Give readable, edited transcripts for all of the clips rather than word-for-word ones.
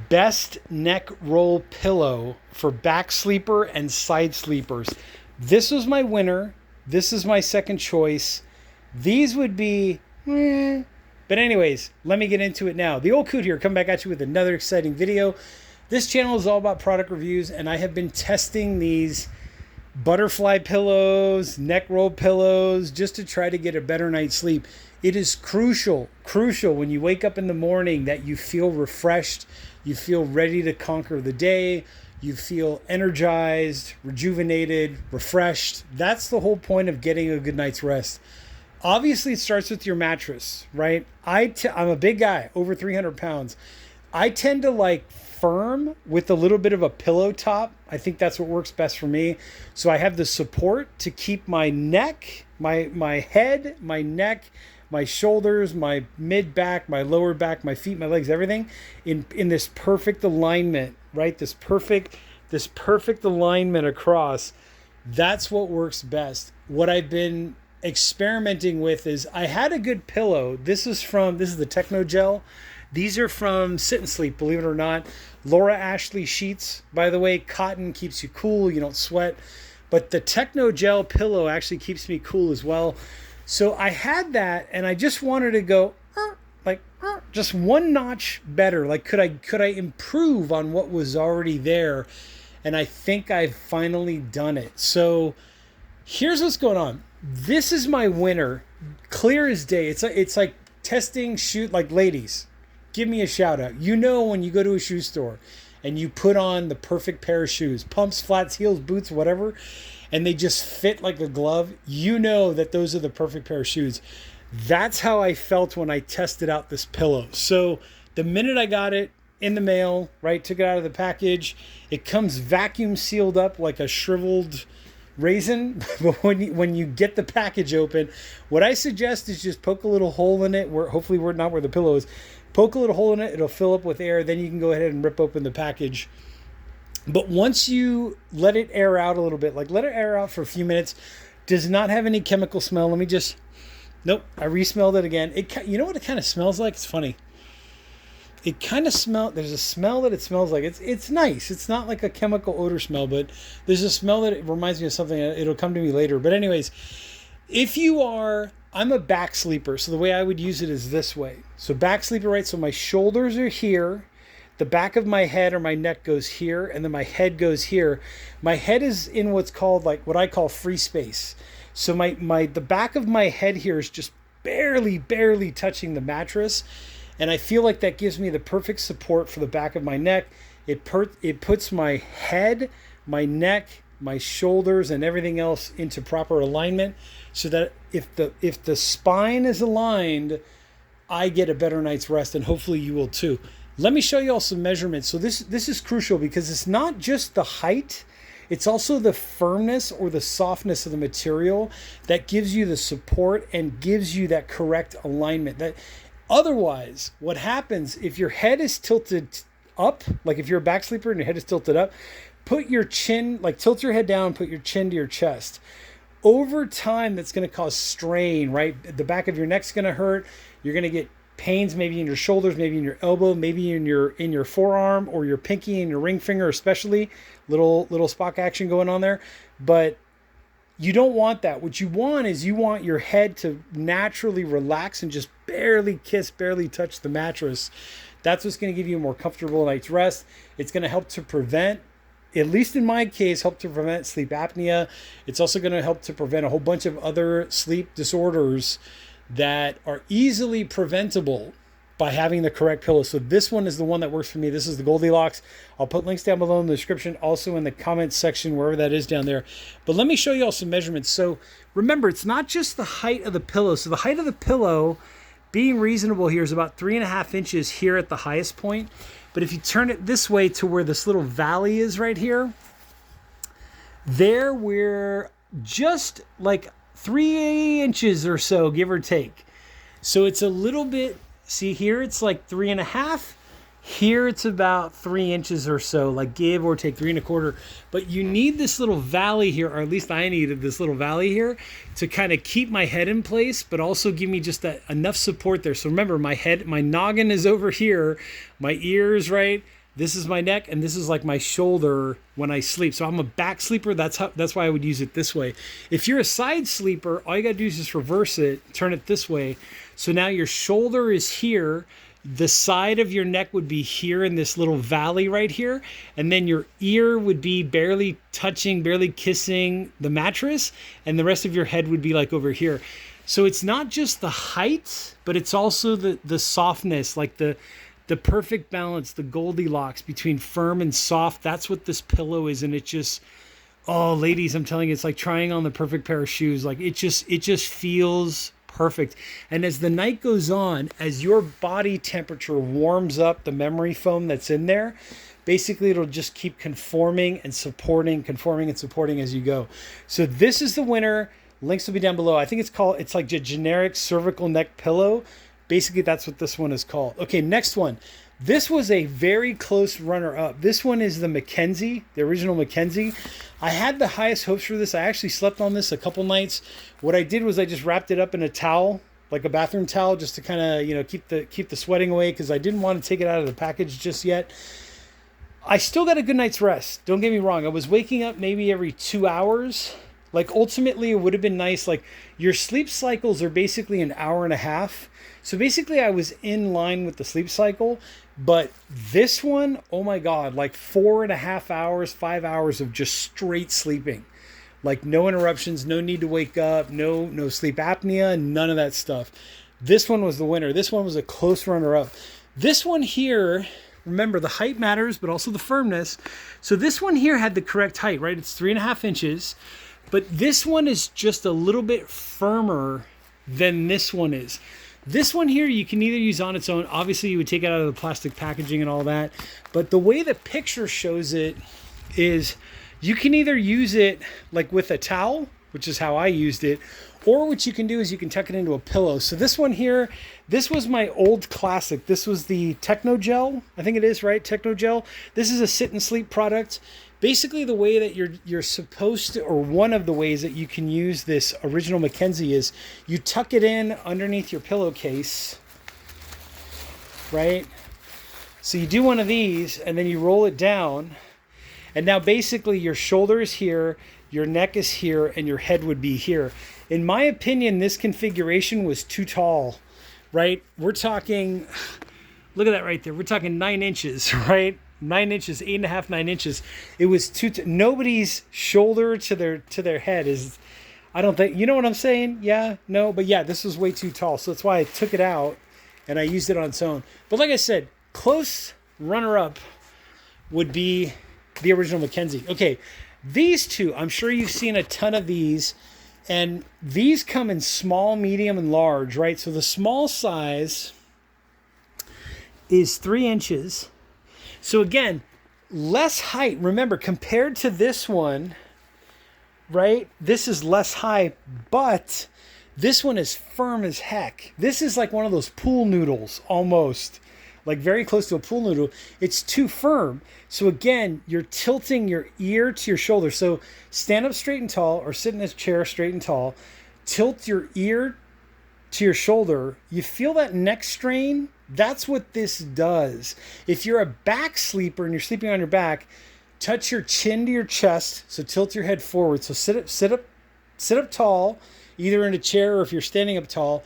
Best neck roll pillow for back sleeper and side sleepers. This was my winner. This is my second choice. These would be, but anyways, let me get into it now. The old Coot here, come back at you with another exciting video. This channel is all about product reviews, and I have been testing these butterfly pillows, neck roll pillows, just to try to get a better night's sleep. It is crucial when you wake up in the morning that you feel refreshed, you feel ready to conquer the day, you feel energized, rejuvenated, refreshed. That's the whole point of getting a good night's rest. Obviously, it starts with your mattress, right? I'm a big guy, over 300 pounds. I tend to like firm with a little bit of a pillow top. I think that's what works best for me. So I have the support to keep my neck, my head, my neck, my shoulders, my mid back, my lower back, my feet, my legs, everything in this perfect alignment, right? This perfect alignment across. That's what works best. What I've been experimenting with is I had a good pillow. This is the Techno Gel. These are from Sit and Sleep, believe it or not. Laura Ashley sheets, by the way. Cotton keeps you cool, you don't sweat. But the Techno Gel pillow actually keeps me cool as well. So I had that, and I just wanted to go just one notch better. Like, could I improve on what was already there? And I think I've finally done it. So here's what's going on. This is my winner, clear as day. It's like testing shoot, like, ladies, give me a shout out. You know, when you go to a shoe store and you put on the perfect pair of shoes, pumps, flats, heels, boots, whatever, and they just fit like a glove, you know that those are the perfect pair of shoes. That's how I felt when I tested out this pillow. So the minute I got it in the mail, right, took it out of the package, it comes vacuum sealed up like a shriveled raisin. But when you get the package open, what I suggest is just poke a little hole in it, where hopefully we're not where the pillow is. Poke a little hole in it, it'll fill up with air, then you can go ahead and rip open the package. But once you let it air out a little bit, like let it air out for a few minutes, does not have any chemical smell. Let me just, nope, I re-smelled it again. You know what it kind of smells like? It's funny. It kind of there's a smell that it smells like. It's nice. It's not like a chemical odor smell, but there's a smell that it reminds me of something. It'll come to me later. But anyways, I'm a back sleeper. So the way I would use it is this way. So back sleeper, right? So my shoulders are here. The back of my head or my neck goes here, and then my head goes here. My head is in what's called, like, what I call free space. So the back of my head here is just barely touching the mattress, and I feel like that gives me the perfect support for the back of my neck. It puts my head, my neck, my shoulders, and everything else into proper alignment, so that if the spine is aligned, I get a better night's rest, and hopefully you will too. Let me show you all some measurements. So this is crucial because it's not just the height, it's also the firmness or the softness of the material that gives you the support and gives you that correct alignment. That otherwise, what happens if your head is tilted up, like if you're a back sleeper and your head is tilted up, put your chin, like tilt your head down, put your chin to your chest. Over time, that's going to cause strain, right? The back of your neck's going to hurt. You're going to get pains maybe in your shoulders, maybe in your elbow, maybe in your forearm or your pinky and your ring finger, especially little Spock action going on there. But you don't want that. What you want is you want your head to naturally relax and just barely touch the mattress. That's what's going to give you a more comfortable night's rest. It's going to help to prevent, at least in my case, help to prevent sleep apnea. It's also going to help to prevent a whole bunch of other sleep disorders that are easily preventable by having the correct pillow. So this one is the one that works for me. This is the Goldilocks. I'll put links down below in the description, also in the comments section, wherever that is down there. But let me show you all some measurements. So remember, it's not just the height of the pillow. So the height of the pillow, being reasonable here, is about 3.5 inches here at the highest point. But if you turn it this way to where this little valley is right here, there we're just like 3 inches or so, give or take. So it's a little bit, see here, it's like 3.5. Here it's about 3 inches or so, like give or take 3.25. But you need this little valley here, or at least I needed this little valley here to kind of keep my head in place, but also give me just that enough support there. So remember, my noggin is over here, my ears, right? this is my neck, and this is like my shoulder when I sleep. So I'm a back sleeper. That's why I would use it this way. If you're a side sleeper, all you gotta do is just reverse it, turn it this way. So now your shoulder is here. The side of your neck would be here in this little valley right here. And then your ear would be barely touching, barely kissing the mattress. And the rest of your head would be like over here. So it's not just the height, but it's also the softness, like the perfect balance, the Goldilocks between firm and soft. That's what this pillow is. And it just, oh, ladies, I'm telling you, it's like trying on the perfect pair of shoes. Like it just feels perfect. And as the night goes on, as your body temperature warms up the memory foam that's in there, basically it'll just keep conforming and supporting as you go. So this is the winner. Links will be down below. I think it's like a generic cervical neck pillow. Basically, that's what this one is called. Okay, next one. This was a very close runner-up. This one is the McKenzie, the original McKenzie. I had the highest hopes for this. I actually slept on this a couple nights. What I did was I just wrapped it up in a towel, like a bathroom towel, just to kind of, keep the sweating away, because I didn't want to take it out of the package just yet. I still got a good night's rest. Don't get me wrong. I was waking up maybe every 2 hours. Like ultimately, it would have been nice. Like your sleep cycles are basically an hour and a half. So basically I was in line with the sleep cycle, but this one, oh my God, like 4.5 hours, 5 hours of just straight sleeping. Like no interruptions, no need to wake up, no sleep apnea, none of that stuff. This one was the winner. This one was a close runner-up. This one here, remember the height matters, but also the firmness. So this one here had the correct height, right? It's 3.5 inches, but this one is just a little bit firmer than this one is. This one here, you can either use on its own. Obviously, you would take it out of the plastic packaging and all that. But the way the picture shows it is you can either use it like with a towel, which is how I used it, or what you can do is you can tuck it into a pillow. So this one here, this was my old classic. This was the Techno Gel. I think it is, right? Techno Gel. This is a sit and sleep product. Basically, the way that you're supposed to, or one of the ways that you can use this original McKenzie is you tuck it in underneath your pillowcase, right? So you do one of these, and then you roll it down, and now basically your shoulder is here, your neck is here, and your head would be here. In my opinion, this configuration was too tall, right? We're talking, look at that right there. We're talking 9 inches, right? 9 inches, 8.5, 9 inches. It was nobody's shoulder to their head is, I don't think, you know what I'm saying? Yeah, no, but yeah, this was way too tall. So that's why I took it out and I used it on its own. But like I said, close runner-up would be the original McKenzie. Okay, these two, I'm sure you've seen a ton of these, and these come in small, medium, and large, right? So the small size is 3 inches. So again, less height. Remember, compared to this one, right? This is less high, but this one is firm as heck. This is like one of those pool noodles, almost. Like very close to a pool noodle. It's too firm. So again, you're tilting your ear to your shoulder. So stand up straight and tall, or sit in a chair straight and tall. Tilt your ear to your shoulder. You feel that neck strain? That's what this does. If you're a back sleeper and you're sleeping on your back, touch your chin to your chest. So tilt your head forward. So sit up tall, either in a chair or if you're standing up tall.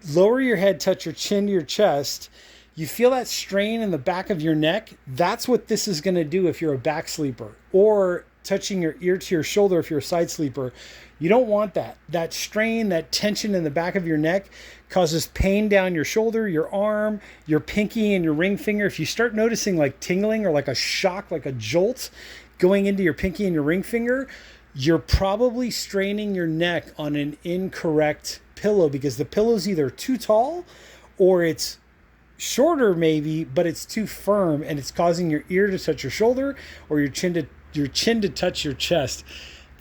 Lower your head, touch your chin to your chest. You feel that strain in the back of your neck. That's what this is going to do if you're a back sleeper, or touching your ear to your shoulder if you're a side sleeper. You don't want that. That strain, that tension in the back of your neck causes pain down your shoulder, your arm, your pinky, and your ring finger. If you start noticing like tingling or like a shock, like a jolt going into your pinky and your ring finger, you're probably straining your neck on an incorrect pillow, because the pillow's either too tall or it's shorter maybe, but it's too firm and it's causing your ear to touch your shoulder or your chin to touch your chest.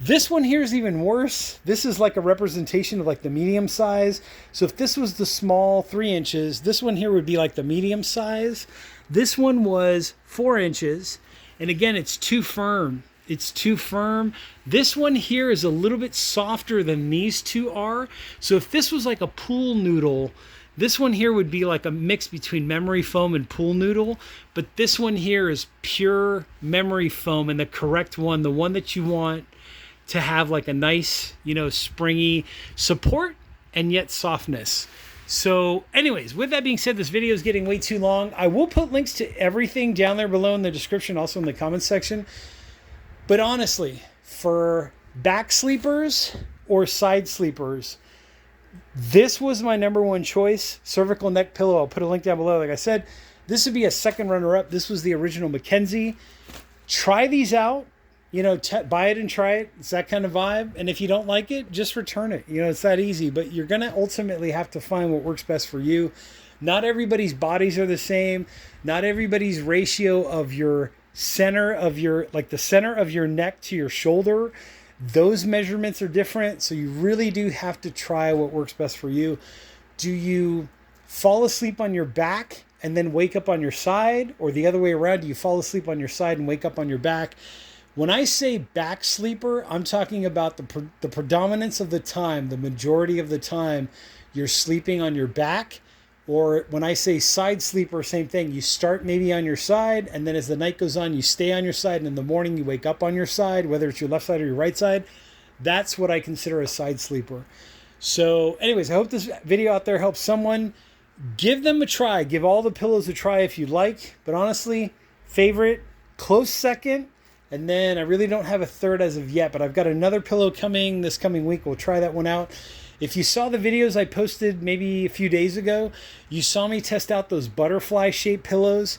This one here is even worse. This is like a representation of like the medium size. So if this was the small 3 inches, this one here would be like the medium size. This one was 4 inches. And again, it's too firm. It's too firm. This one here is a little bit softer than these two are. So if this was like a pool noodle, This one here would be like a mix between memory foam and pool noodle, but this one here is pure memory foam, and the correct one, the one that you want to have like a nice, you know, springy support and yet softness. So anyways, with that being said, this video is getting way too long. I will put links to everything down there below in the description, also in the comments section. But honestly, for back sleepers or side sleepers, this was my number one choice. Cervical neck pillow. I'll put a link down below. Like I said, this would be a second runner-up. This was the original McKenzie. Try these out. You know, buy it and try it. It's that kind of vibe. And if you don't like it, just return it. You know, it's that easy. But you're going to ultimately have to find what works best for you. Not everybody's bodies are the same. Not everybody's ratio of your center of your, like the center of your neck to your shoulder, those measurements are different. So you really do have to try what works best for you. Do you fall asleep on your back and then wake up on your side, or the other way around? Do you fall asleep on your side and wake up on your back? When I say back sleeper, I'm talking about the predominance of the time, the majority of the time, you're sleeping on your back. Or when I say side sleeper, same thing. You start maybe on your side, and then as the night goes on, you stay on your side, and in the morning you wake up on your side, whether it's your left side or your right side. That's what I consider a side sleeper. So anyways, I hope this video out there helps someone. Give them a try. Give all the pillows a try if you like. But honestly, favorite, close second. And then I really don't have a third as of yet, but I've got another pillow coming this coming week. We'll try that one out. If you saw the videos I posted maybe a few days ago, you saw me test out those butterfly shaped pillows.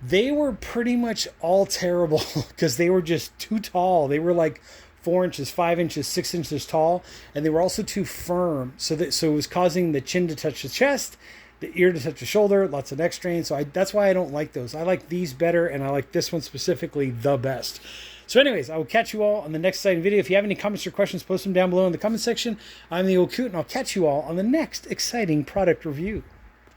They were pretty much all terrible because they were just too tall. They were like 4 inches, 5 inches, 6 inches tall, and they were also too firm. So it was causing the chin to touch the chest, the ear to touch the shoulder, lots of neck strain. So that's why I don't like those. I like these better, and I like this one specifically the best. So anyways, I will catch you all on the next exciting video. If you have any comments or questions, post them down below in the comment section. I'm the Old Coot, and I'll catch you all on the next exciting product review.